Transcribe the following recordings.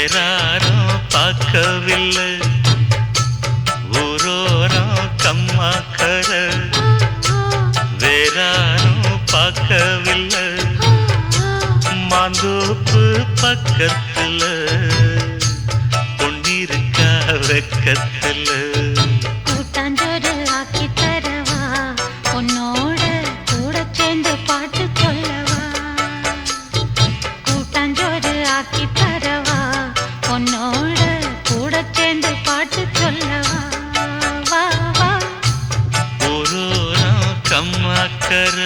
வேறாரும் பார்க்கவில்லை ஊரோரம் கம்மாக்கர வேறாரும் பார்க்கவில்லை மாந்தோப்பு பக்கத்துல பொன்னிருக்கா வெக்கத்துல கூட்டாஞ்சோறு ஆக்கி தரவா உன்னோட கூட சேர்ந்து பாட்டு சொல்லவா கூட்டாஞ்சோறு ஆக்கி தரவா உன்னோட கூட சேர்ந்து பாட்டு சொல்லவா வா வா ஊரோரம் கம்மாக்கர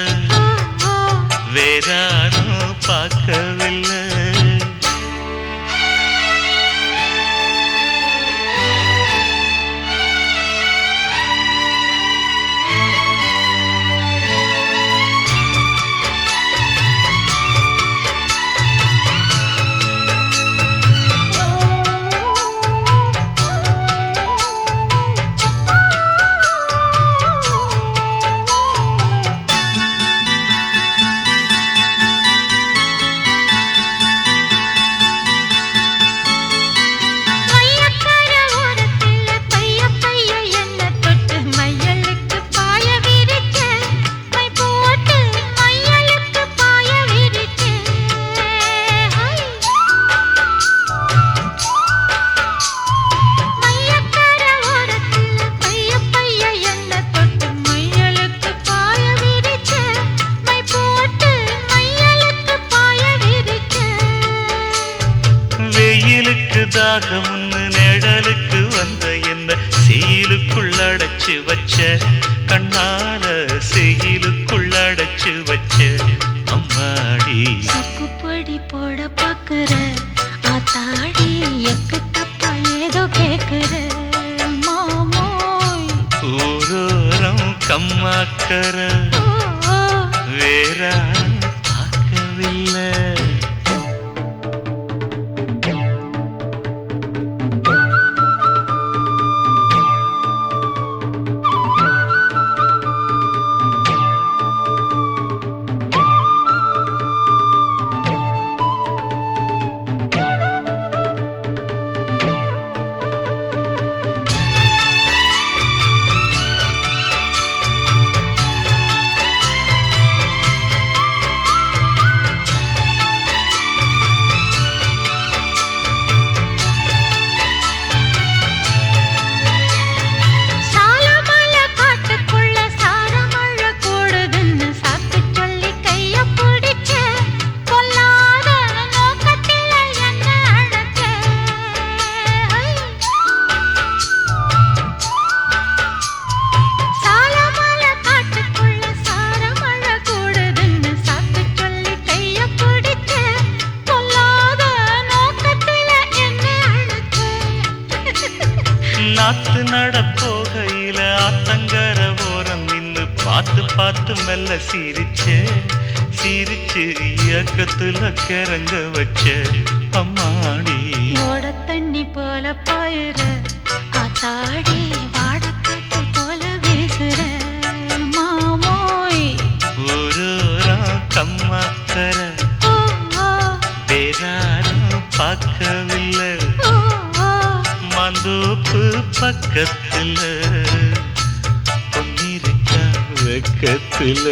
வேறாரும் பார்க்கவில்லை தாகம்னு நிழலுக்கு வந்த என்ன செயலுக்குள் அடைச்சு வச்ச கண்ணால செயலுக்குள் அடைச்சு வச்ச அம்மாடி சக்குப்படி போட பாக்குற ஆத்தாடி எக்கு தப்பா ஏதோ கேக்குற மாமோய் ஊரோரம் கம்மாக்கர வேற பார்க்கவில்லை நாத்து நடப்போகையில ஆத்தங்கர ஓரம் நின்னு பார்த்து பார்த்து மெல்ல சிரிச்சு இயக்கத்துல கிறங்க வச்ச அம்மாடி ஓட தண்ணி போல பாயுற ஆத்தாடி வாடக்காத்து போல வீசுற மாமோய் ஊரோரம் கம்மாக்கர வேறாரும் பார்க்கவில்லை மாந்தோப்பு பக்கத்துல பொன்னிருக்கா வெக்கத்துல